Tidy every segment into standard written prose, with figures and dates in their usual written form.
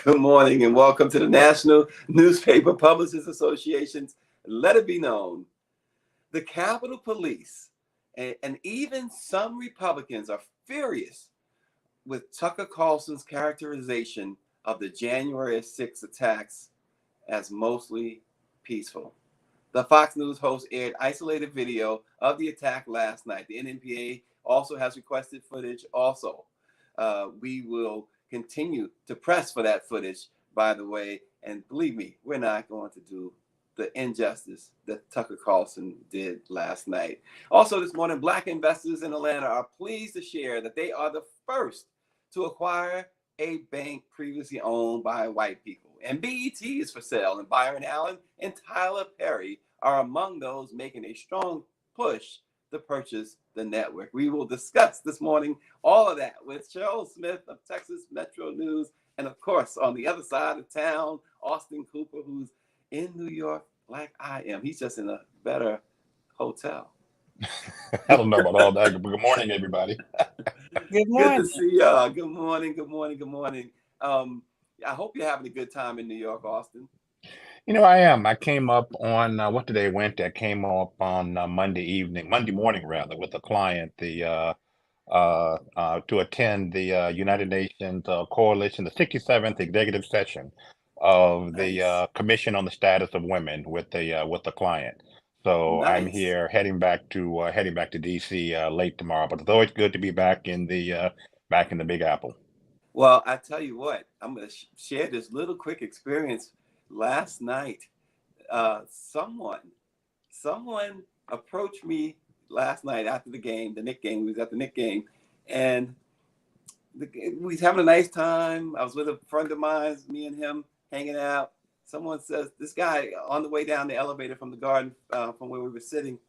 Good morning and welcome to the National Newspaper Publishers Association's Let It Be Known. The Capitol Police and even some Republicans are furious with Tucker Carlson's characterization of the January 6 attacks as mostly peaceful. The Fox News host aired isolated video of the attack last night. The NNPA also has requested footage also. We will continue to press for that footage, by the way, and believe me, we're not going to do the injustice that Tucker Carlson did last night. Also this morning, Black investors in Atlanta are pleased to share that they are the first to acquire a bank previously owned by white people. And BET is for sale, and Byron Allen and Tyler Perry are among those making a strong push to purchase the network. We will discuss this morning all of that with Cheryl Smith of Texas Metro News, and of course, on the other side of town, Austin Cooper, who's in New York like I am. He's just in a better hotel. I don't know about all that. Good morning, everybody. Good morning. Good to see y'all. Good morning. Good morning. Good morning. I hope you're having a good time in New York, Austin. You know, I am. I came up on what today went. I came up on Monday morning rather, with a client, to attend the United Nations Coalition, the 67th executive session of the Commission on the Status of Women with the client. So Nice. I'm here heading back to DC late tomorrow. But it's always good to be back in the Big Apple. Well, I tell you what, I'm going to share this little quick experience. Last night, someone approached me last night after the game, the Knick game. We was at the Knick game, and we was having a nice time. I was with a friend of mine, me and him hanging out. Someone says, this guy on the way down the elevator from the garden, from where we were sitting,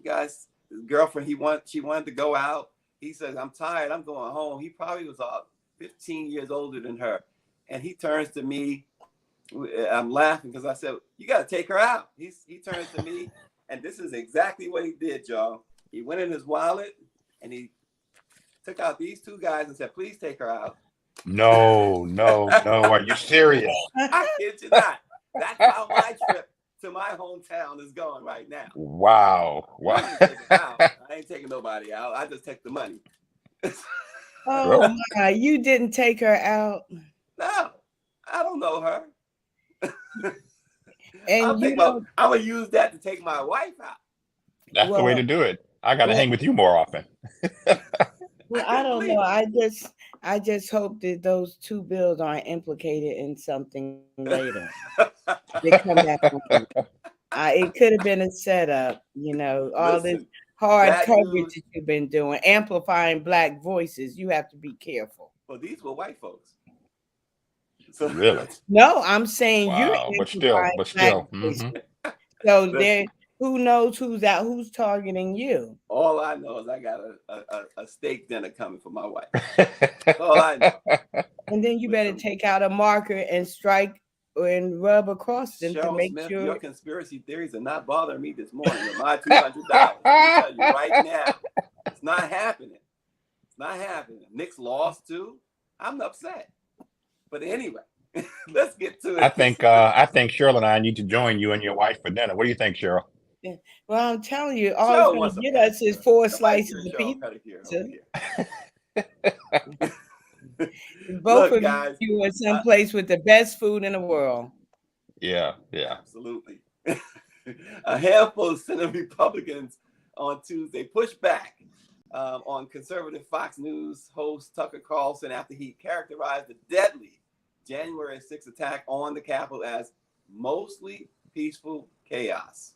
guys, his girlfriend, she wanted to go out. He says, I'm tired, I'm going home. He probably was 15 years older than her. And he turns to me. I'm laughing because I said, you got to take her out. He turns to me, and this is exactly what he did, y'all. He went in his wallet, and he took out these two guys and said, please take her out. No. Are you serious? I kid you not. That's how my trip to my hometown is going right now. Wow. I ain't taking nobody out. I just take the money. Oh, my. You didn't take her out? No, I don't know her. And I'm going to use that to take my wife out. That's the way to do it. I got to hang with you more often. Well, I don't know. I just hope that those two bills aren't implicated in something later. They come back on. It could have been a setup, all this hard coverage that you've been doing, amplifying Black voices. You have to be careful. Well, these were white folks. So, really? No, I'm saying wow, you're but still. Mm-hmm. So there, who knows who's targeting you? All I know is I got a steak dinner coming for my wife. That's all I know. And then you better take out a marker and strike and rub across them to make Smith, sure. Your conspiracy theories are not bothering me this morning with my $200. I tell you right now, it's not happening. It's not happening. Nick's lost too. I'm upset. But anyway, let's get to it. I think Cheryl and I need to join you and your wife for dinner. What do you think, Cheryl? Yeah. Well, I'm telling you, all it's going to get us is 4 slices of pizza. Both of guys, you are someplace with the best food in the world. Yeah. Absolutely. A handful of Senate Republicans on Tuesday pushed back on conservative Fox News host Tucker Carlson after he characterized the deadly January 6th attack on the Capitol as mostly peaceful chaos.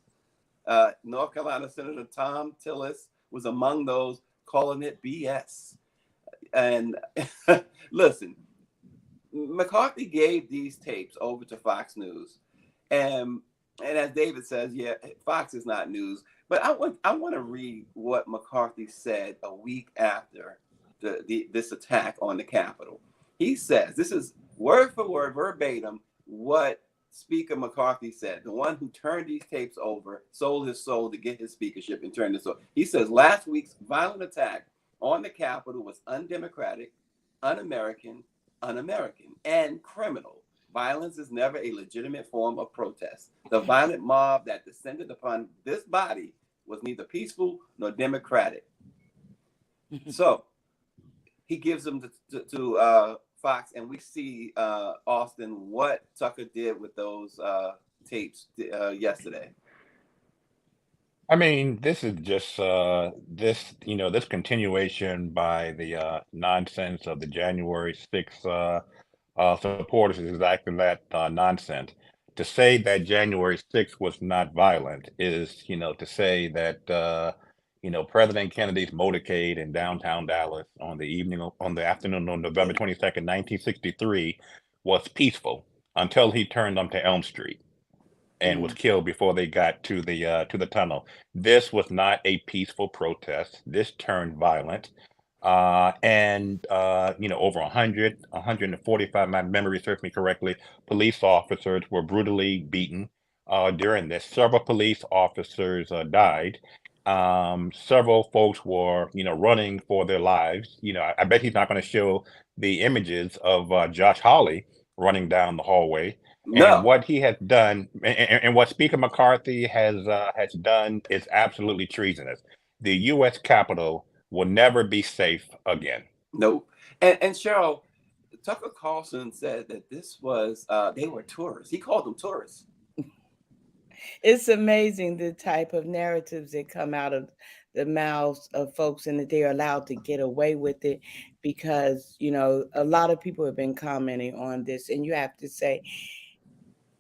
North Carolina Senator Tom Tillis was among those calling it BS. And listen, McCarthy gave these tapes over to Fox News, and as David says, yeah, Fox is not news. But I want to read what McCarthy said a week after this attack on the Capitol. He says, this is word for word, verbatim, what Speaker McCarthy said, the one who turned these tapes over, sold his soul to get his speakership and turned this over. He says, last week's violent attack on the Capitol was undemocratic, un-American, and criminal. Violence is never a legitimate form of protest. The violent mob that descended upon this body was neither peaceful nor democratic. So he gives them to Fox, and we see, Austin, what Tucker did with those tapes yesterday. I mean, this is just this continuation by the nonsense of the January 6th supporters is exactly that nonsense. To say that January 6th was not violent is, to say that President Kennedy's motorcade in downtown Dallas on the afternoon of November 22nd, 1963 was peaceful until he turned onto Elm Street and was killed before they got to the tunnel. This was not a peaceful protest. This turned violent. And over 145, my memory serves me correctly, police officers were brutally beaten during this. Several police officers died. Several folks were, running for their lives. I bet he's not going to show the images of Josh Hawley running down the hallway. And No, what he has done, and what Speaker McCarthy has done, is absolutely treasonous. The U.S. Capitol will never be safe again. nope. And Cheryl, Tucker Carlson said that this was they were tourists. He called them tourists. It's amazing the type of narratives that come out of the mouths of folks and that they're allowed to get away with it because, a lot of people have been commenting on this. And you have to say,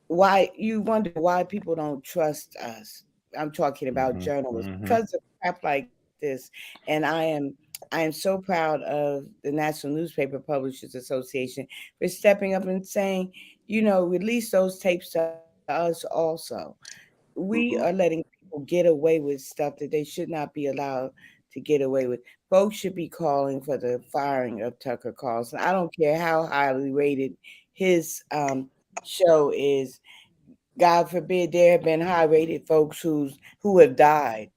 why you wonder why people don't trust us. I'm talking about Hmm. journalists Hmm. because of crap like this. And I am so proud of the National Newspaper Publishers Association for stepping up and saying, release those tapes to us also. We are Mm-hmm. letting people get away with stuff that they should not be allowed to get away with. Folks should be calling for the firing of Tucker Carlson. I don't care how highly rated his show is. God forbid there have been high rated folks who have died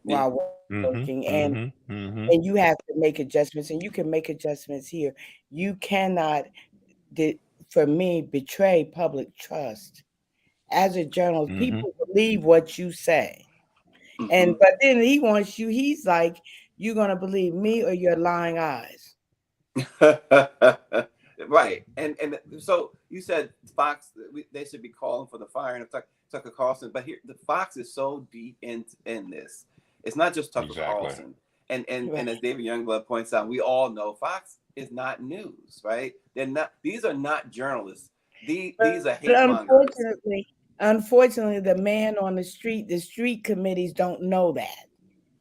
while Yeah. working, Hmm. Hmm. and you Hmm. have to make adjustments, and you can make adjustments here. You cannot, di- for me, betray public trust. As a journalist, Hmm. people believe what you say, Mm-hmm. and but then he wants you. He's like, "You're gonna believe me or your lying eyes." Right. And so you said Fox, they should be calling for the firing of Tucker Carlson, but here the Fox is so deep in this. It's not just Tucker Exactly. Carlson. And Right. as David Youngblood points out, we all know Fox is not news, right? They're not, these are not journalists. These But are hate mongers. unfortunately, the man on the street committees don't know that.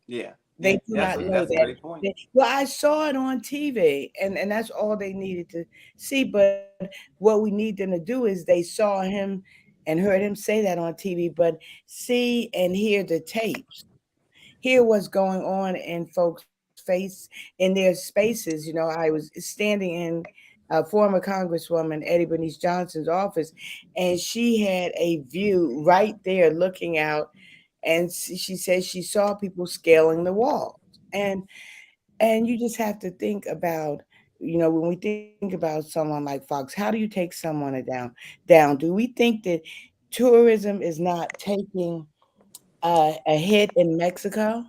Yeah. They Yeah. do not Hmm. know That's a that. great point. Well, I saw it on TV, and that's all they needed to see. But what we need them to do is they saw him and heard him say that on TV, but see and hear the tapes, hear what's going on in folks' face in their spaces. I was standing in former Congresswoman Eddie Bernice Johnson's office, and she had a view right there looking out, and she said she saw people scaling the walls. And you just have to think about, when we think about someone like Fox, how do you take someone down? Do we think that tourism is not taking a hit in Mexico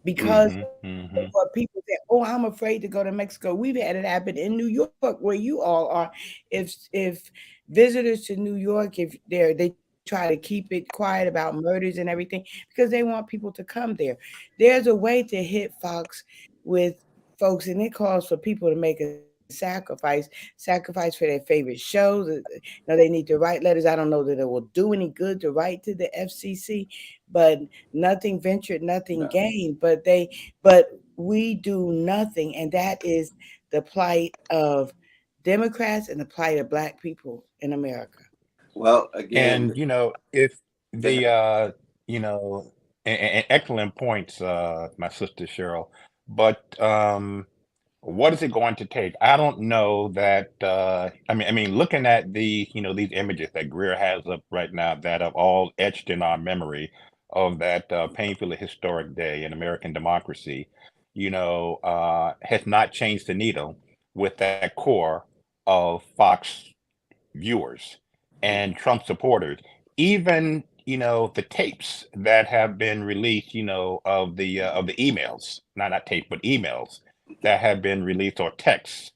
because Hmm. of Hmm. what people say? Oh, I'm afraid to go to Mexico. We've had it happen in New York where you all are. If visitors to New York, if they try to keep it quiet about murders and everything because they want people to come there. There's a way to hit Fox with folks, and it calls for people to make a sacrifice for their favorite shows. They need to write letters. I don't know that it will do any good to write to the FCC, but nothing ventured, nothing No. gained. But we do nothing, and that is the plight of Democrats and the plight of Black people in America. Well, again, And if go the ahead. you know, and excellent points, my sister Cheryl. But what is it going to take? I don't know that. I mean, looking at these images that Greer has up right now that are all etched in our memory of that painfully historic day in American democracy, has not changed the needle with that core of Fox viewers Yeah, and Trump supporters. Even the tapes that have been released, of the emails, not tape, but emails okay. that have been released or texts,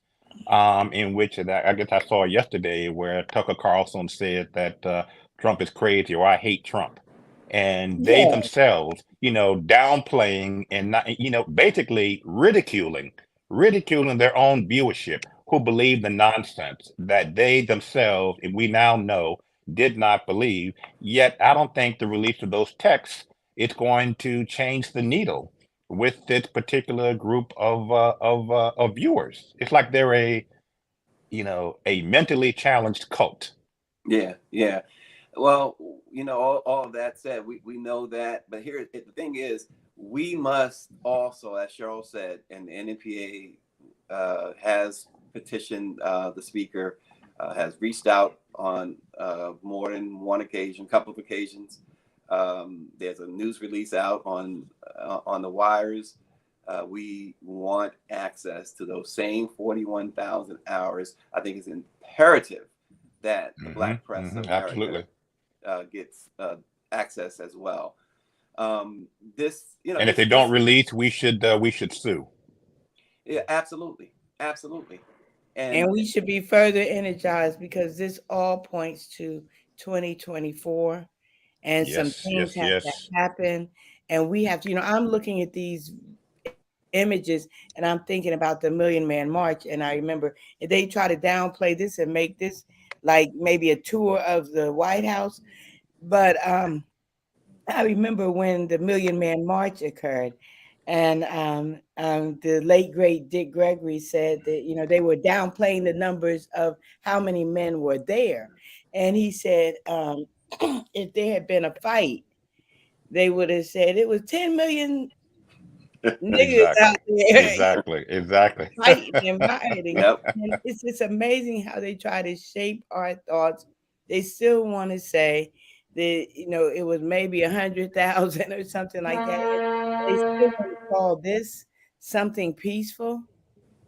in which that I guess I saw yesterday where Tucker Carlson said that Trump is crazy or I hate Trump. And they Yeah, themselves, downplaying and not, basically ridiculing their own viewership who believe the nonsense that they themselves, we now know, did not believe. Yet, I don't think the release of those texts is going to change the needle with this particular group of viewers. It's like they're a mentally challenged cult. Yeah, yeah. Well, all of that said, we know that, but the thing is, we must also, as Cheryl said, and the NNPA has petitioned the speaker, has reached out on more than one occasion, couple of occasions. There's a news release out on the wires. We want access to those same 41,000 hours. I think it's imperative that the Black press of America Absolutely. gets access as well. This, And if they don't release, we should sue. yeah, absolutely, absolutely, and and we should be further energized because this all points to 2024, and some Yes, things yes, have to yes. happen. And we have to, I'm looking at these images and I'm thinking about the Million Man March. And I remember they try to downplay this and make this like maybe a tour of the White House. But I remember when the Million Man March occurred, and the late great Dick Gregory said that they were downplaying the numbers of how many men were there, and he said if there had been a fight, they would have said it was 10 million niggas out Exactly. there Exactly. fighting and rioting. yep, And it's just amazing how they try to shape our thoughts. They still want to say that, it was maybe 100,000 or something like that. They still want to call this something peaceful.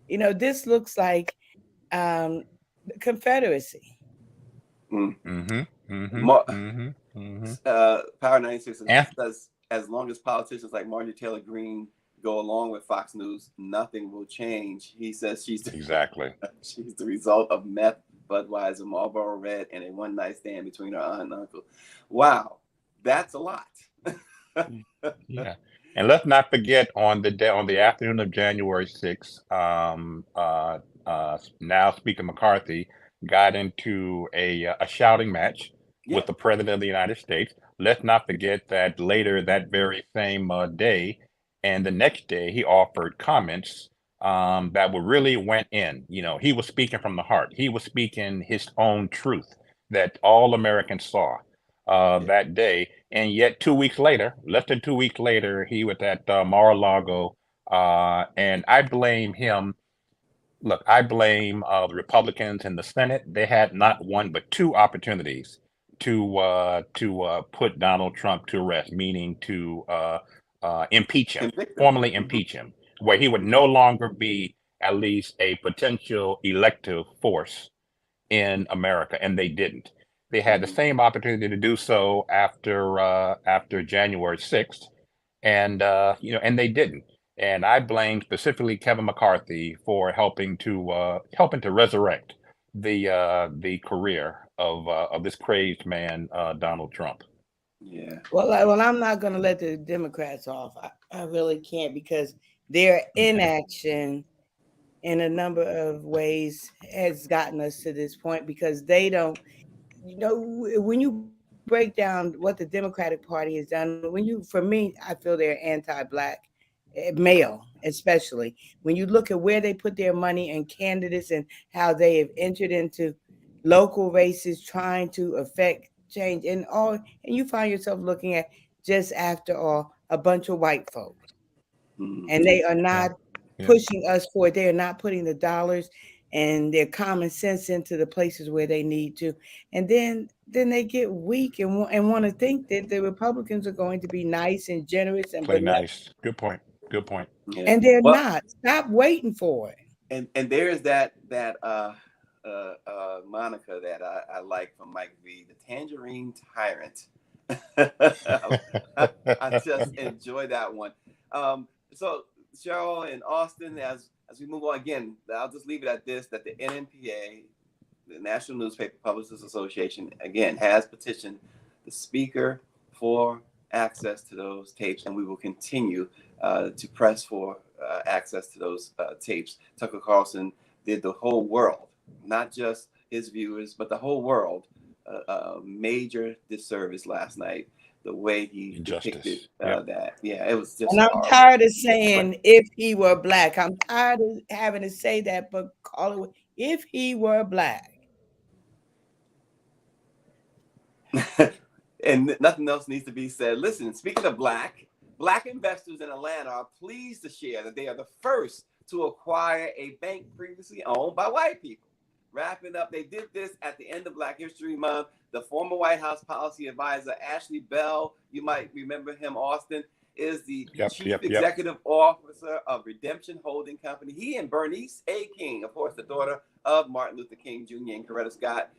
This looks like um, the Confederacy. mm. Mhm, mhm, Mar- mhm, mhm. Power 96 And says as long as politicians like Marjorie Taylor Greene go along with Fox News, nothing will change. He says exactly. she's the result of meth, Budweiser, Marlboro Red, and a one night stand between her aunt and uncle. Wow, that's a lot. Yeah. And let's not forget on the afternoon of January 6th, now Speaker McCarthy got into a shouting match Yeah, with the President of the United States. Let's not forget that later that very same day and the next day, he offered comments that were really went in. He was speaking from the heart. He was speaking his own truth that all Americans saw yeah. that day. And yet, 2 weeks later, less than 2 weeks later, he was at Mar-a-Lago, and I blame him. Look, I blame the Republicans in the Senate. They had not one but two opportunities to put Donald Trump to rest, meaning to impeach him, Convict them. formally Hmm. impeach him, where he would no longer be at least a potential elective force in America, and they didn't. They had the Hmm. same opportunity to do so after January 6th, and they didn't. And I blame specifically Kevin McCarthy for helping to resurrect the career of this crazed man, Donald Trump. Yeah. Well, I'm not going to let the Democrats off. I really can't because their Okay. inaction in a number of ways has gotten us to this point because they don't, when you break down what the Democratic Party has done, for me, I feel they're anti-black male. especially when you look at where they put their money and candidates and how they have entered into local races trying to affect change and you find yourself looking at just after all a bunch of white folks and they are Yeah. not Yeah. pushing us forward. They are not putting the dollars and their common sense into the places where they need to. And then they get weak and want to think that the Republicans are going to be nice and generous and Play benevolent. nice. Good point. Good point. Yeah. And they're Well, not. Stop waiting for it. and there's that moniker that I like from Mike V, the Tangerine Tyrant. I just enjoy that one. So Cheryl and Austin, as we move on again, I'll just leave it at this: that the NNPA, the National Newspaper Publishers Association, again has petitioned the Speaker for access to those tapes, and we will continue to press for access to those tapes. Tucker Carlson did the whole world, not just his viewers, but the whole world, a major disservice last night. The way he depicted that, yeah, it was just. And I'm horrible. tired of saying if he were black. I'm tired of having to say that, but call it if he were black. And nothing else needs to be said. Listen, speaking of black investors in Atlanta are pleased to share that they are the first to acquire a bank previously owned by white people. Wrapping up, they did this at the end of Black History Month. The former White House policy advisor, Ashley Bell, you might remember him, Austin, is the chief executive officer of Redemption Holding Company. He and Bernice A. King, of course, the daughter of Martin Luther King Jr. and Coretta Scott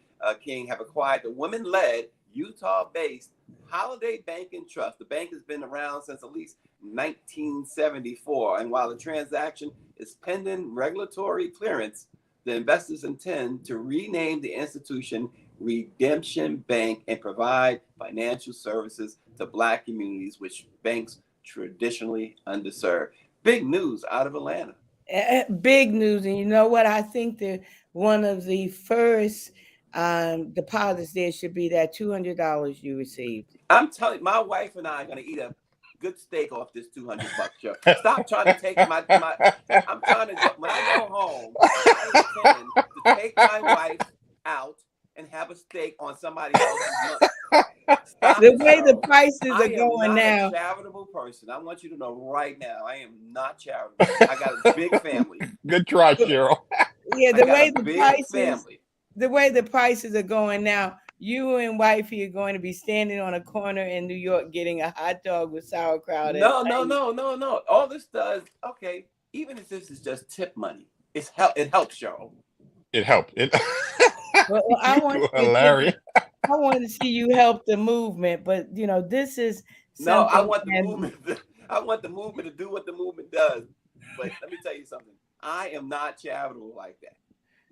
King, have acquired the women-led Utah-based Holiday Bank and Trust. The bank has been around since at least 1974. And while the transaction is pending regulatory clearance, the investors intend to rename the institution Redemption Bank and provide financial services to Black communities, which banks traditionally underserved. Big news out of Atlanta. Big news. And you know what? I think that one of the first deposits there should be that $200 you received. I'm telling you, my wife and I are going to eat a good steak off this $200, Joe. Stop trying to take my. I'm trying to go, when I go home, I intend to take my wife out and have a steak on somebody else's money. Stop the way the prices are going now. I am not a charitable person. I want you to know right now, I am not charitable. I got a big family. Good try, Cheryl. Yeah, the way the prices are going now, you and wifey are going to be standing on a corner in New York getting a hot dog with sauerkraut. No. All this does, okay, even if this is just tip money, it helps, Cheryl. It helped. Well, I want to see you help the movement, but you know, this is no. I want the movement. I want the movement to do what the movement does. But let me tell you something. I am not charitable like that.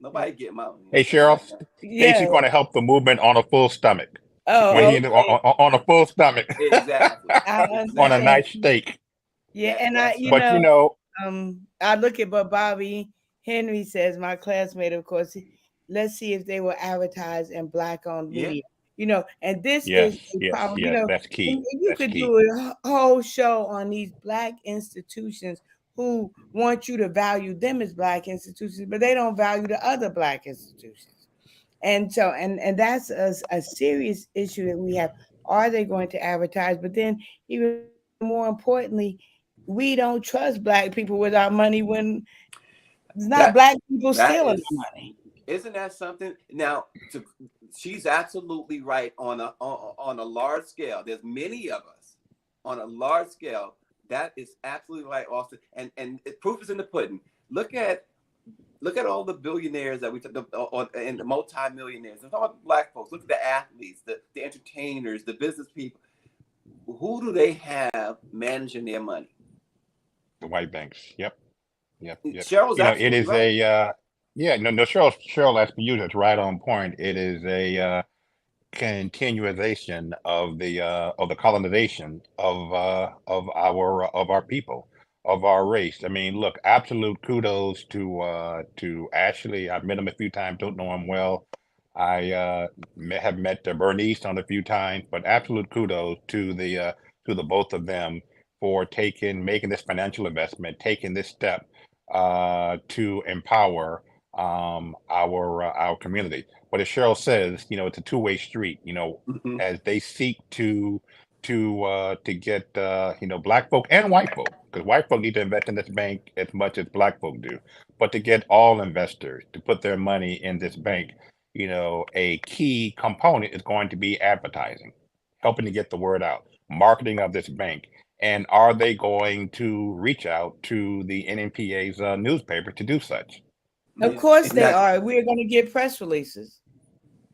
Nobody get my money. Hey, Cheryl, Stacey's going to help the movement on a full stomach. Oh, okay. On a full stomach. Exactly. On a nice steak. Yeah, and I look at what Bobby Henry says, my classmate, of course. Let's see if they will advertise in Black-owned media. You know, and this is a problem. You know, that's key. You could do a whole show on these Black institutions who want you to value them as Black institutions, but they don't value the other Black institutions. And so, and that's a serious issue that we have. Are they going to advertise? But then, even more importantly, we don't trust Black people with our money when it's not Black people stealing the money. Isn't that something? Now, she's absolutely right on a large scale. There's many of us on a large scale. That is absolutely right, Austin. And proof is in the pudding. Look at all the billionaires that we took and the multi-millionaires. There's all Black folks. Look at the athletes, the entertainers, the business people. Who do they have managing their money? The white banks. Yep. Cheryl's it is right. Cheryl, as per usual, it's right on point. It is a continuation of the colonization of our people, of our race. I mean, look, absolute kudos to Ashley. I've met him a few times, don't know him well. I have met Bernice on a few times, but absolute kudos to the both of them for making this financial investment, taking this step to empower our community. But as Cheryl says, it's a two-way street. Mhm. As they seek to get black folk and white folk, because white folk need to invest in this bank as much as black folk do, but to get all investors to put their money in this bank, a key component is going to be advertising, helping to get the word out, marketing of this bank. And are they going to reach out to the NNPA's newspaper to do such? Of Yeah, course they exactly. are. We're going to get press releases.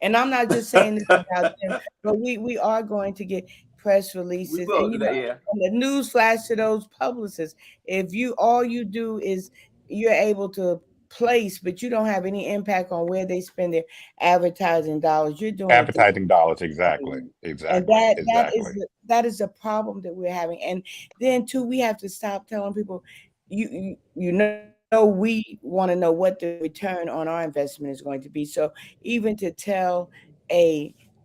And I'm not just saying this about them, but we are going to get press We releases. will. And Yeah. and the news flash to those publicists, if all you do is you're able to place, but you don't have any impact on where they spend their advertising dollars, you're doing it the Advertising dollars, exactly, and exactly, exactly. that is the problem that we're having. And then too, we have to stop telling people, we want to know what the return on our investment is going to be. So even to tell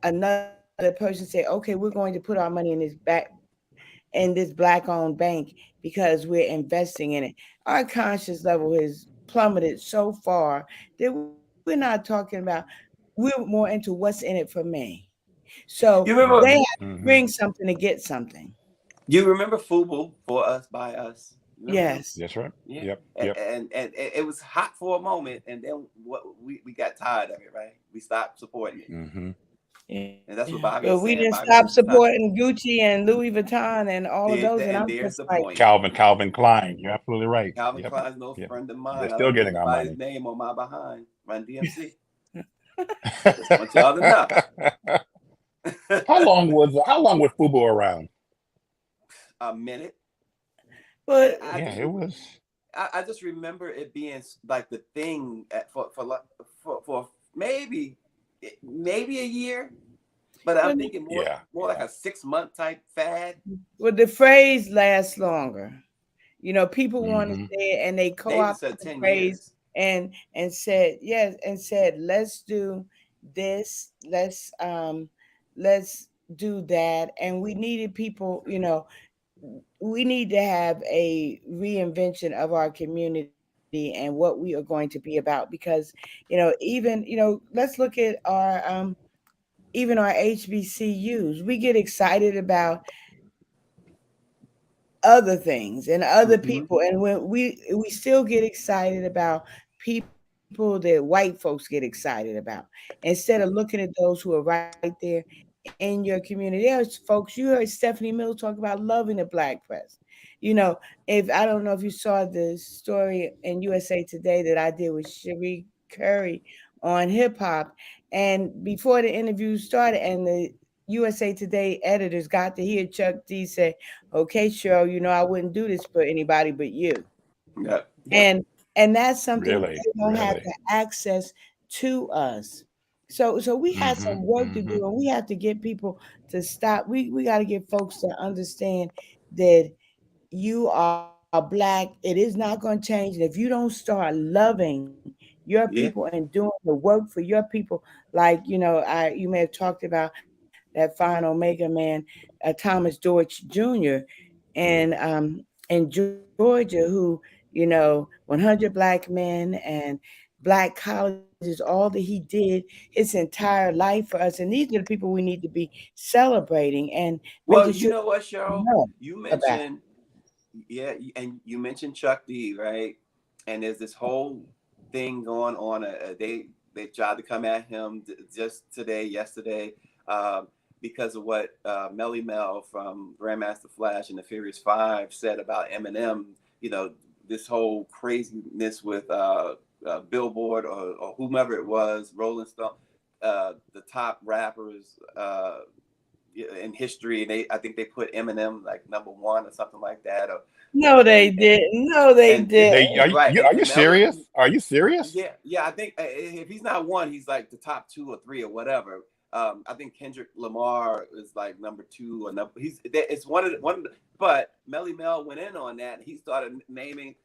another person, say, okay, we're going to put our money in this black owned bank because we're investing in it. Our conscious level has plummeted so far that we're not talking about, we're more into what's in it for me. So You remember? they have Hmm. to Hmm. bring something to get something. You remember FUBU, for us by us? Remember them? Yes. That's right. Yeah. Yep, And, yep. and it was hot for a moment, and then we got tired of it, right? We stopped supporting it, Hmm. and that's Yeah. what Bobby But is we saying. didn't Bobby stop says it's time. supporting Gucci and Louis Vuitton and all of those. And And I'm there's just the like, point. Calvin Klein, you're absolutely right. Calvin Yep, Klein's no yep. friend of They're mine. I still don't put getting our nobody's money. name on my behind. Run DMC. Just want y'all to know. How long was Fubu around? A minute, and but Yeah, it was. I just remember it being like the thing for maybe a year, but I'm but thinking Yeah, more like yeah. a 6 month type fad. the phrase lasts longer. People want to Hmm. say it and they David co-opted said the 10 years. phrase and said yes and said let's do this, let's do that. And we needed people, we need to have a reinvention of our community and what we are going to be about because even let's look at our even our HBCUs. We get excited about other things and other Hmm. people, and when we still get excited about people that white folks get excited about, instead of looking at those who are right there in your community. There's folks, you heard Stephanie Mills talk about loving the black press. If I don't know if you saw the story in USA Today that I did with Cherie Curry on hip hop, and before the interview started and the USA Today editors got to hear Chuck D say, okay, Cheryl, I wouldn't do this for anybody but you. Yep. Yep. And that's something Really, they don't have really. the access to us. So we have Hmm. some work to Hmm. do, and we have to get people to stop. We got to get folks to understand that you are black. It is not going to change. And if you don't start loving your people and Yeah. doing the work for your people, like you may have talked about that fine Omega man, Thomas Deutsch Jr. In Georgia, who 100 black men and black colleges, all that he did his entire life for us. And these are the people we need to be celebrating and making Well, sure you know what, they Cheryl? know You about. mentioned, yeah, and you mentioned Chuck D, right? And there's this whole thing going on. They tried to come at him just yesterday, um, because of what Melly Mel from Grandmaster Flash and the Furious Five said about Eminem. You know, this whole craziness with Billboard or whomever it was, Rolling Stone, the top rappers. In history, and I think they put Eminem like number 1 or something like that. Or No, they and didn't. No, they and They didn't. right, are you and Melly, serious? Are you serious? yeah, I think if he's not 1, he's like the top 2 or 3 or whatever. I think Kendrick Lamar is like number 2 or number. It's one of the, but Melly Mel went in on that, and he started naming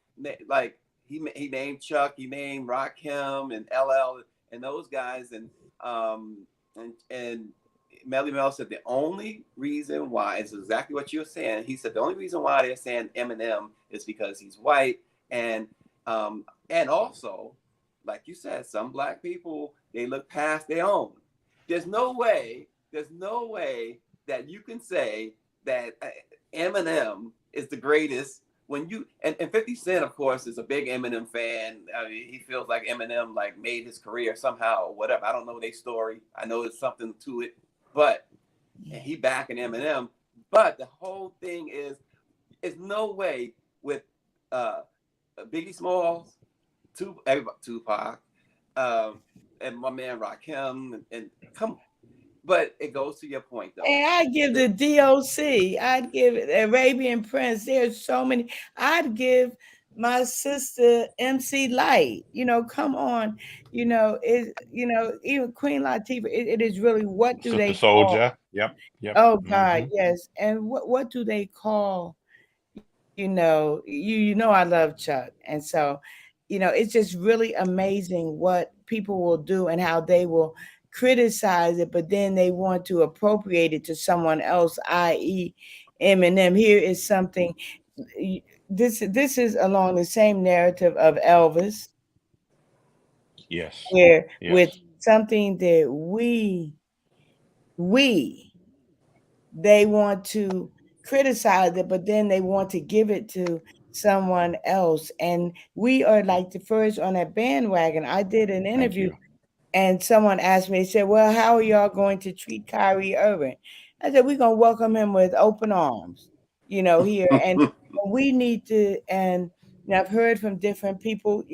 like he named Chuck, he named Rakim and LL and those guys, and Melly Mel said the only reason why is exactly what you're saying. He said the only reason why they're saying Eminem is because he's white, and also, like you said, some black people, they look past their own. There's no way that you can say that Eminem is the greatest when you and 50 Cent, of course, is a big Eminem fan. I mean, he feels like Eminem like made his career somehow or whatever. I don't know their story. I know there's something to it, but and he backing Eminem. But the whole thing is no way with Biggie Smalls, Tupac, and my man Rakim, and come on. But it goes to your point, though. And I'd give the DOC. I'd give it Arabian Prince. There's so many. I'd give my sister MC Light. Come on. Even Queen Latifah. It is really, what do Sister they call? Soldier. Yep. Oh God, yes. And what do they call? I love Chuck, and so it's just really amazing what people will do and how they will criticize it, but then they want to appropriate it to someone else, i.e., Eminem. Here is something. This is along the same narrative of Elvis, Yes. where with Yes. something that we they want to criticize it, but then they want to give it to someone else. And we are like the first on that bandwagon. I did an Thank interview you. and someone asked me, they said, well, how are y'all going to treat Kyrie Irving? I said, we're going to welcome him with open arms, here. And we need to, and I've heard from different people,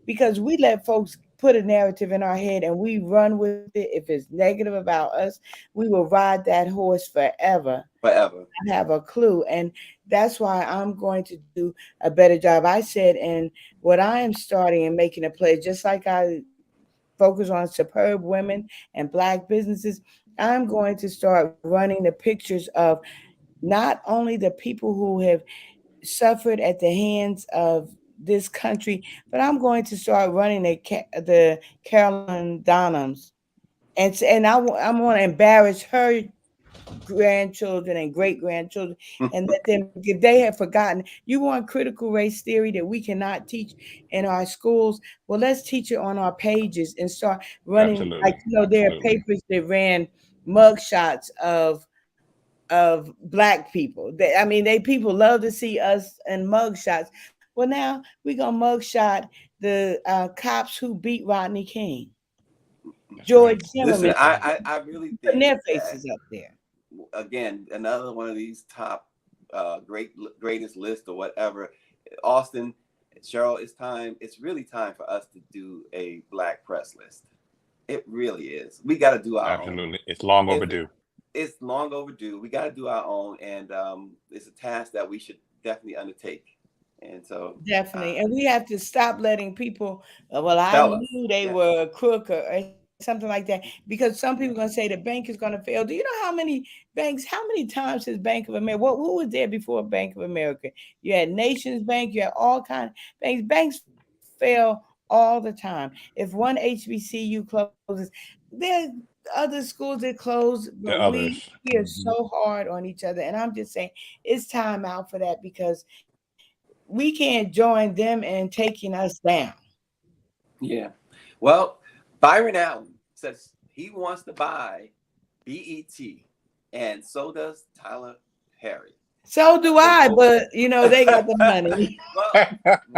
because we let folks put a narrative in our head and we run with it. If it's negative about us, we will ride that horse forever. Forever. I have a clue. And that's why I'm going to do a better job. I said, and what I am starting and making a pledge, just like I focus on superb women and Black businesses, I'm going to start running the pictures of not only the people who have suffered at the hands of this country, but I'm going to start running the Carolyn Donhams, and I'm going to embarrass her grandchildren and great grandchildren, and let them, if they have forgotten. You want critical race theory that we cannot teach in our schools? Well, let's teach it on our pages and start running, like, Absolutely. there are Absolutely. papers that ran mugshots of Black people. I mean, people love to see us in mugshots. Well, now we're gonna mugshot the cops who beat Rodney King, That's George right. Listen, Zimmerman, I really putting think their that, faces up there. again, another one of these top greatest list or whatever. Austin, Cheryl, it's time. It's really time for us to do a Black press list. It really is. We got to do our own. Absolutely. It's long It's overdue. it's long overdue. We got to do our own, and it's a task that we should definitely undertake. And so, Definitely. And we have to stop letting people, well, I tell us. knew they Yeah. were a crook or something like that. Because some people are going to say the bank is going to fail. Do you know how many times has Bank of America, who was there before Bank of America? You had Nations Bank, you had all kinds of banks. Banks fail all the time. If one HBCU closes, there are other schools that close, but The we others. are so hard on each other. And I'm just saying it's time out for that, because we can't join them in taking us down. Yeah. Well, Byron Allen says he wants to buy BET, and so does Tyler Perry. So do They I, both. but they got the money. Well,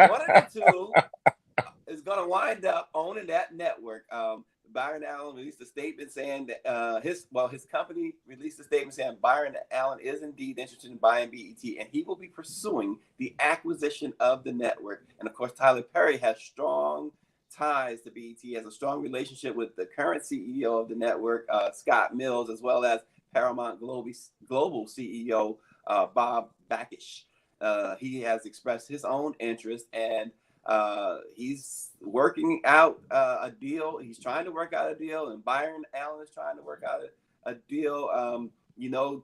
one of the two is going to wind up owning that network. Byron Allen released a statement saying that his company released a statement saying Byron Allen is indeed interested in buying BET, and he will be pursuing the acquisition of the network. And of course, Tyler Perry has strong ties to BET, has a strong relationship with the current CEO of the network, Scott Mills, as well as Paramount Global CEO Bob Bakish. He has expressed his own interest, and he's working out a deal. He's trying to work out a deal, and Byron Allen is trying to work out a deal.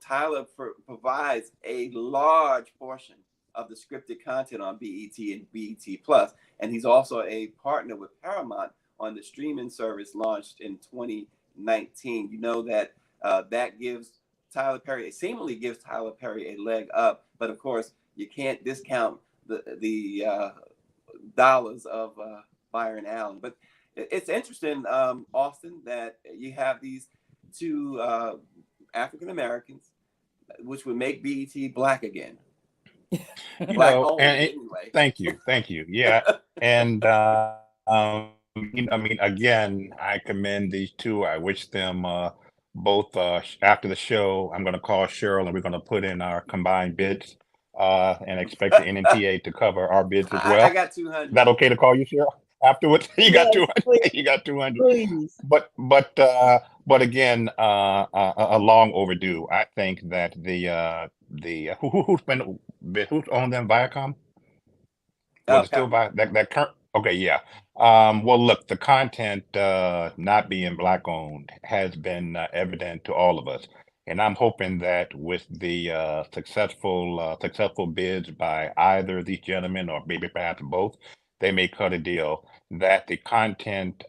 Tyler provides a large portion of the scripted content on BET and BET Plus, and he's also a partner with Paramount on the streaming service launched in 2019. You know that That gives Tyler Perry, it seemingly gives Tyler Perry a leg up. But of course, you can't discount the dollars of Byron Allen. But it's interesting, Austin, that you have these two African Americans, which would make BET black again. Black owned, anyway. Thank you. Yeah, and I mean, again, I commend these two. I wish them both. After the show, I'm going to call Cheryl, and we're going to put in our combined bids, and expect the NNPA to cover our bids as well. I got 200. Is that okay to call you, Cheryl? Afterwards, you Yes, got 200. please, You got 200. please. But again, a long overdue. I think that who's owned them, Viacom? Was it still by that current? Okay, yeah. Well, look, the content not being black owned has been evident to all of us, and I'm hoping that with the successful bids by either of these gentlemen or maybe perhaps both, they may cut a deal that the content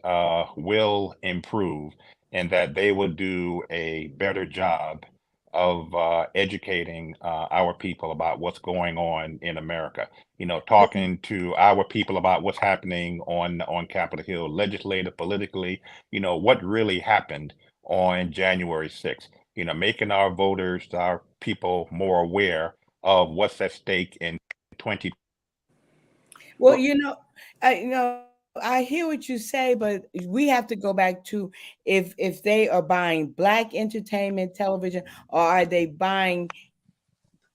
will improve and that they will do a better job of educating our people about what's going on in America. You know, talking to our people about what's happening on Capitol Hill, legislative, politically. You know, what really happened on January 6th. You know, making our voters, our people, more aware of what's at stake in 20. Well, I hear what you say, but we have to go back to if they are buying black entertainment television, or are they buying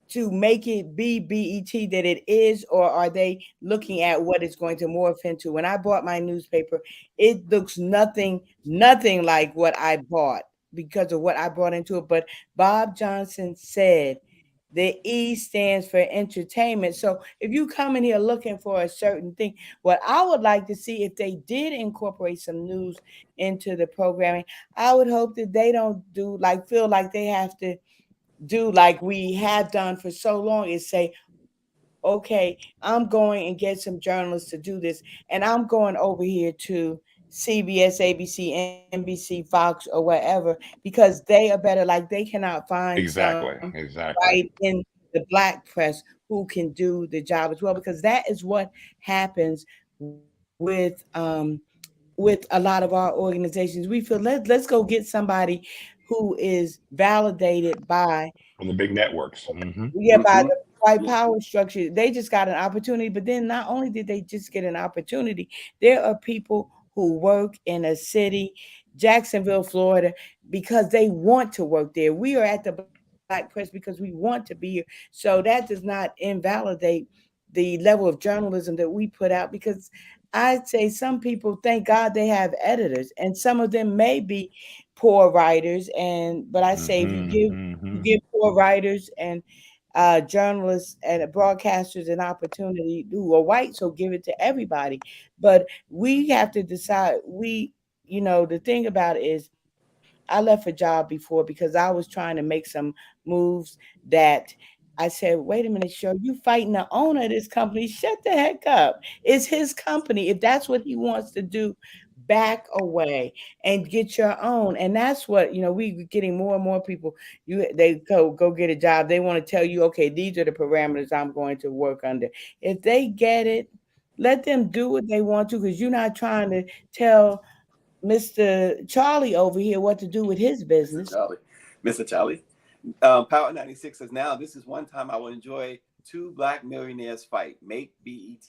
to make it be BET that it is, or are they looking at what it's going to morph into? When I bought my newspaper, it looks nothing like what I bought because of what I brought into it. But Bob Johnson said the E stands for entertainment. So if you come in here looking for a certain thing, what I would like to see, if they did incorporate some news into the programming, I would hope that they don't feel like they have to do like we have done for so long, is say, okay, I'm going and get some journalists to do this, and I'm going over here to CBS, ABC, NBC, Fox, or whatever, because they are better. Like, they cannot find some Exactly. right in the black press who can do the job as well, because that is what happens with a lot of our organizations. We feel let's go get somebody who is validated by From the big networks. by the white power structure. They just got an opportunity, but then not only did they just get an opportunity, there are people who work in a city, Jacksonville, Florida, because they want to work there. We are at the black press because we want to be here. So that does not invalidate the level of journalism that we put out, because I'd say some people, thank God they have editors, and some of them may be poor writers. But I say, if you give poor writers and journalists and broadcasters an opportunity who are white, so give it to everybody. But we have to decide. The thing about it is, I left a job before because I was trying to make some moves that I said, wait a minute, show you fighting the owner of this company. Shut the heck up. It's his company. If that's what he wants to do, back away and get your own. And that's what, we getting more and more people. They go get a job. They want to tell you, okay, these are the parameters I'm going to work under. If they get it, let them do what they want to, because you're not trying to tell Mr. Charlie over here what to do with his business. Mr. Charlie. Power 96 says, now this is one time I will enjoy two black millionaires fight. Make BET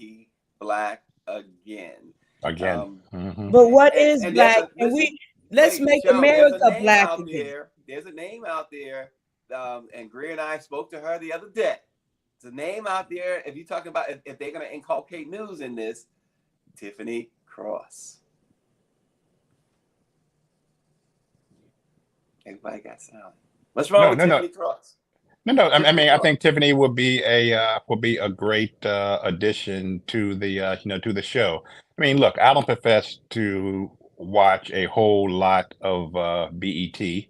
black again. But what is black? Let's make America black again. There's a name out there, and Greer and I spoke to her the other day. It's a name out there. If you're talking about if they're going to inculcate news in this, Tiffany Cross. Everybody got sound. What's wrong with Tiffany Cross? No. I mean, I think Tiffany would be a great addition to the the show. I mean, look, I don't profess to watch a whole lot of BET.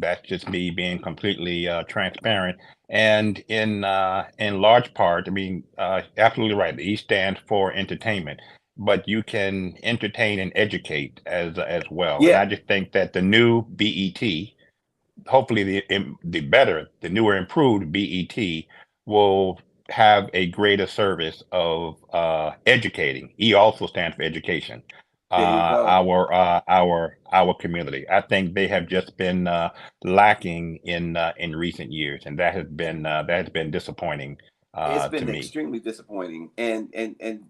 That's just me being completely transparent. And in large part, I mean, absolutely right. The E stands for entertainment, but you can entertain and educate as well. Yeah. And I just think that the new BET hopefully the newer improved BET will have a greater service of educating. E also stands for education. There you go. Our community. I think they have just been lacking in recent years, and that has been disappointing It's to been me. extremely disappointing. And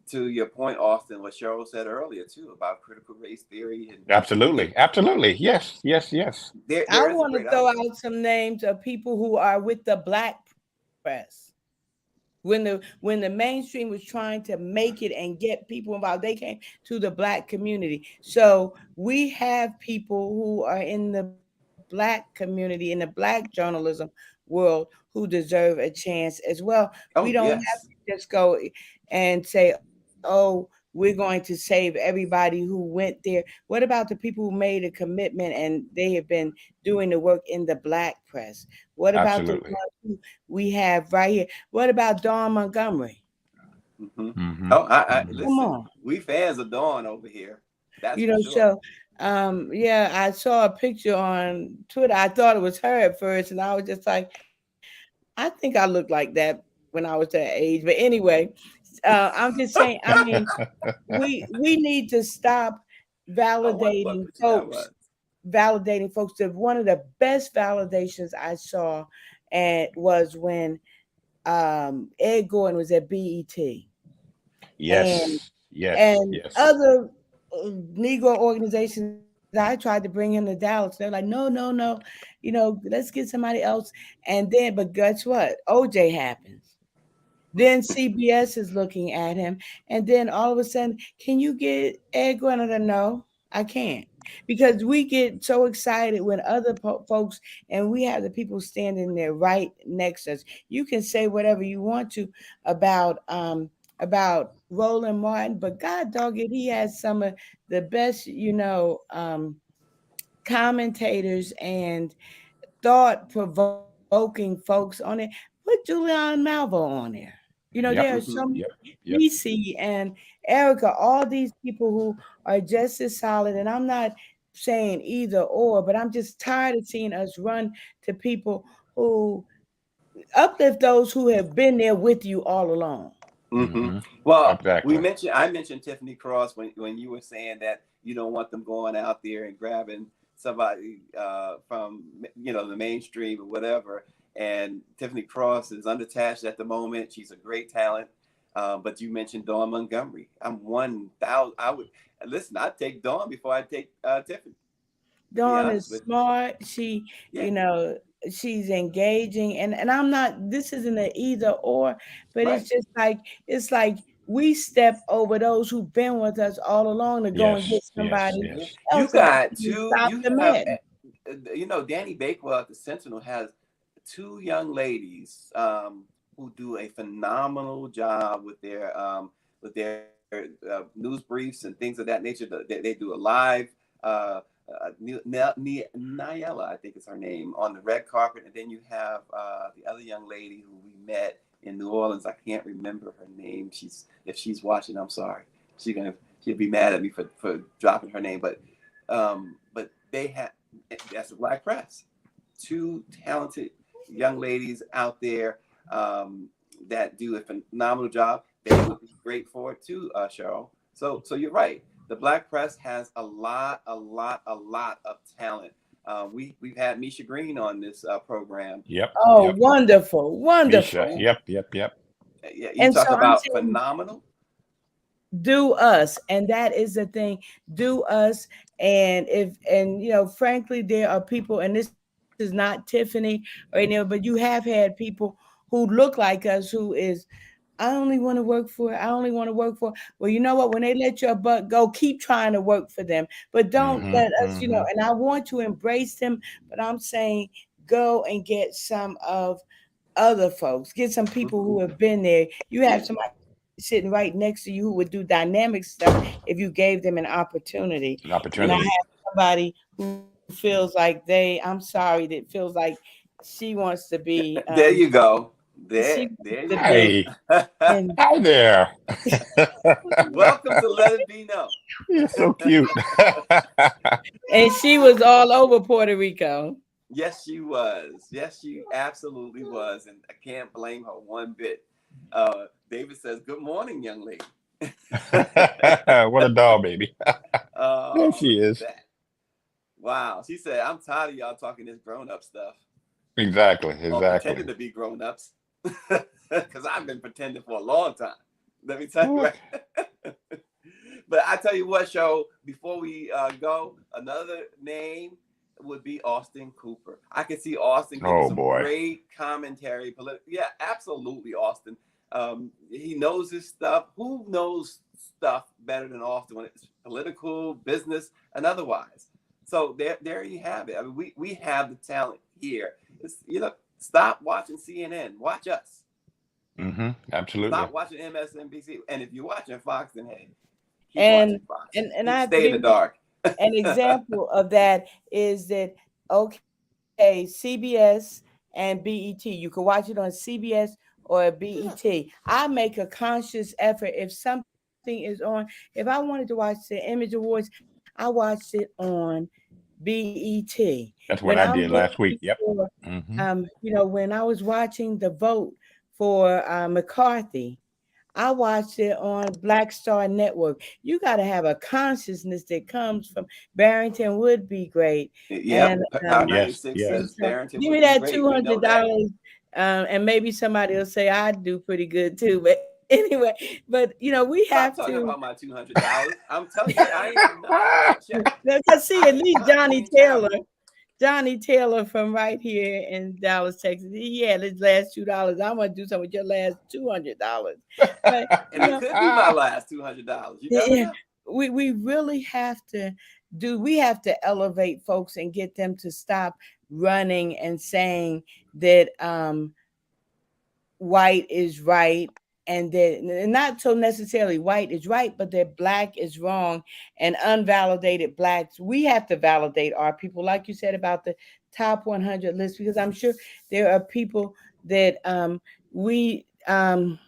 to your point, Austin, what Cheryl said earlier too about critical race theory, and we can Absolutely, absolutely. Yes, yes, yes. I there is a want to great throw outlet. out some names of people who are with the black press. When the mainstream was trying to make it and get people involved, they came to the black community. So we have people who are in the black community, in the black journalism world, who deserve a chance as well. We Oh don't have yes. to just go and say, oh, we're going to save everybody who went there. What about the people who made a commitment and they have been doing the work in the black press? What about the Absolutely. ones who we have right here? What about Dawn Montgomery? Hmm. Hmm. Oh, I Hmm. Come listen. on. We fans of Dawn over here. That's You for know, sure. so yeah, I saw a picture on Twitter. I thought it was her at first, and I was just like, I think I looked like that when I was that age. But anyway, I'm just saying, I mean, we need to stop Oh, what picture that was? validating folks. One of the best validations I saw and was when Ed Gordon was at BET, and Yes, yes, yes. other Negro organizations. I tried to bring him to Dallas. They're like, no, no, no, let's get somebody else. And then, but guess what? OJ happens. Then CBS is looking at him, and then all of a sudden, can you get Ed Granada? No, I can't, because we get so excited when other folks, and we have the people standing there right next to us. You can say whatever you want to about Roland Martin, but God dog it, he has some of the best, commentators and thought provoking folks on it. Put Julian Malvo on there. There are Yep, so Hmm. many, yep, yep. Reese and Erica, all these people who are just as solid. And I'm not saying either or, but I'm just tired of seeing us run to people who uplift those who have been there with you all along. Hmm. Hmm. Well, Exactly. I mentioned Tiffany Cross when you were saying that you don't want them going out there and grabbing somebody from the mainstream or whatever. And Tiffany Cross is unattached at the moment. She's a great talent. But you mentioned Dawn Montgomery. I'm 1,000. I would listen. I'd take Dawn before I take Tiffany. To be Dawn is honest with smart. you. Yeah. You know, she's engaging, and I'm not. This isn't an either or, but Right. it's like we step over those who've been with us all along to go and get Yes, yes, somebody Yeah. yes. You else, and got we two. stop You the have, madness. Danny Bakewell at the Sentinel has two young ladies who do a phenomenal job with their news briefs and things of that nature. They do a live. Niella, I think is her name, on the red carpet, and then you have the other young lady who we met in New Orleans. I can't remember her name. If she's watching, I'm sorry. She'll be mad at me for dropping her name, but they have that's the black press. Two talented young ladies out there that do a phenomenal job. They would be great for it too, Cheryl. So you're right. The black press has a lot of talent. We've had Misha Green on this program. Yep, Oh, yep. wonderful, Misha. wonderful. Yep, yep, yep. Yeah, you And so talk I'm about saying, phenomenal. do us, and that is the thing. Do us, and if and frankly, there are people, and this is not Tiffany or but you have had people who look like us, who is I only want to work for. I only want to work for. Well, you know what? When they let your butt go, keep trying to work for them, but don't Hmm. let us. Hmm. And I want to embrace them, but I'm saying go and get some of other folks. Get some people Hmm. who have been there. You have Yeah. somebody sitting right next to you who would do dynamic stuff if you gave them an opportunity. An And I have opportunity. somebody who feels like I'm sorry, that feels like she wants to be There you go. she There wants to you go. be Hey, in hi there. Welcome to Let It Be Known. You're so cute. and she was all over Puerto Rico. Yes, she was. Yes, she absolutely was. And I can't blame her one bit. David says, "Good morning, young lady." What a doll, baby. There she Look at is. that. Wow. She said, "I'm tired of y'all talking this grown up stuff Exactly, or pretending exactly. to be grown ups." Because I've been pretending for a long time. Let me tell you Whew. what. But I tell you what, show, before we go, another name would be Austin Cooper. I could see Austin giving Oh some boy. great commentary. Yeah, absolutely, Austin. He knows his stuff. Who knows stuff better than Austin when it's political, business, and otherwise? So there you have it. I mean, we have the talent here. Stop watching CNN. Watch us. Absolutely. Stop watching MSNBC. And if you're watching Fox, then hey, keep And watching Fox. and I Stay in the think dark. an example of that is that, okay, CBS and BET, you can watch it on CBS or BET. I make a conscious effort if something is on. If I wanted to watch the Image Awards, I watched it on BET. When That's I'm what I did looking last week. Yep. for, hmm when I was watching the vote for McCarthy, I watched it on Black Star Network. You got to have a consciousness that comes from Barrington would be great, Yep. and Power Yes, 96 and says yes. so Barrington give me would be that great. two We know hundred that. dollars, and maybe somebody will say I do pretty good too. But anyway, but we have Stop talking to. about my $200. I'm telling you, I ain't even know. Let's see, I at ain't least hunt. We ain't travel. Johnny Taylor from right here in Dallas, Texas. He had his last $2. I'm gonna do something with your last $200. But And it could be my last $200. You never yeah, know. we really have to we have to elevate folks and get them to stop running and saying that white is right, and that and not so necessarily white is right, but that black is wrong, and unvalidated blacks. We have to validate our people, like you said about the top 100 list, because I'm sure there are people that we didn't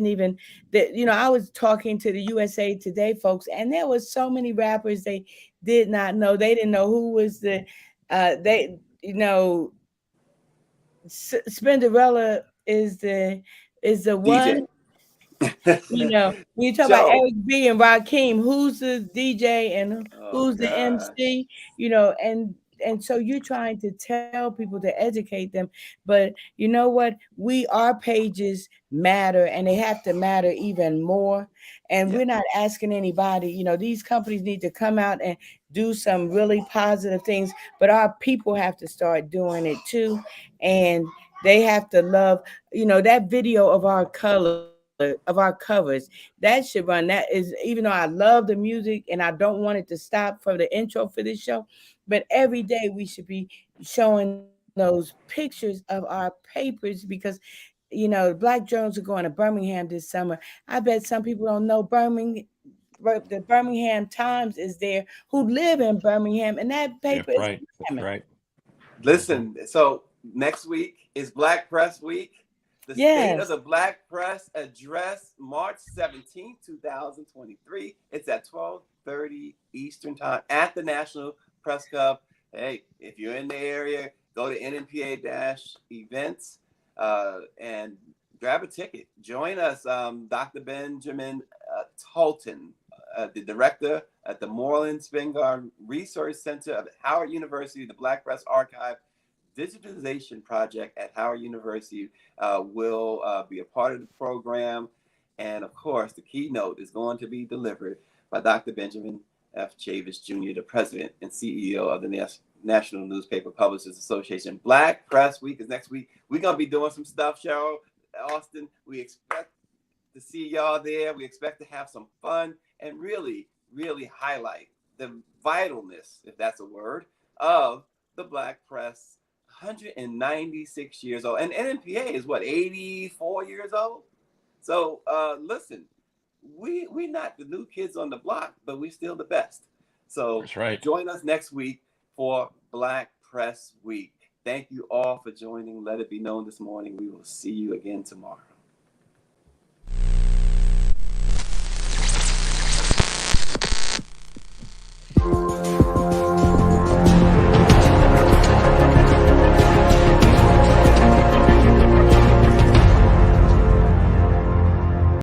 even that I was talking to the USA Today folks, and there was so many rappers they did not know. They didn't know who was the they Spinderella is the DJ. one. When you talk about Joe. Eric B and Rakim, who's the DJ and Oh, who's the gosh. MC, and so you're trying to tell people to educate them, but you know what? Our pages matter, and they have to matter even more. And Yeah. we're not asking anybody. These companies need to come out and do some really positive things, but our people have to start doing it too, and they have to love. That video of our covers, that should run. That is, even though I love the music and I don't want it to stop for the intro for this show, but every day we should be showing those pictures of our papers, because Black Jones are going to Birmingham this summer. I bet some people don't know the Birmingham Times is there, who live in Birmingham, and that paper That's is right. That's coming. right. hmm Listen, so next week is Black Press Week. The State of Yes. the Black Press address, March 17th, 2023. It's at 12:30 Eastern Time at the National Press Club. Hey, if you're in the area, go to NNPA-events and grab a ticket. Join us, Dr. Benjamin Talton, the director at the Moreland Spingarn Research Center of Howard University, the Black Press Archive digitalization project at Howard University will be a part of the program. And of course, the keynote is going to be delivered by Dr. Benjamin F. Chavis Jr., the president and CEO of the National Newspaper Publishers Association. Black Press Week is next week. We're going to be doing some stuff, Cheryl, Austin. We expect to see y'all there. We expect to have some fun and really, really highlight the vitalness, if that's a word, of the Black press. 196 years old, and NNPA is what, 84 years old. So listen, we not the new kids on the block, but we still the best. So That's right. join us next week for Black Press Week. Thank you all for joining. Let it be known this morning. We will see you again tomorrow.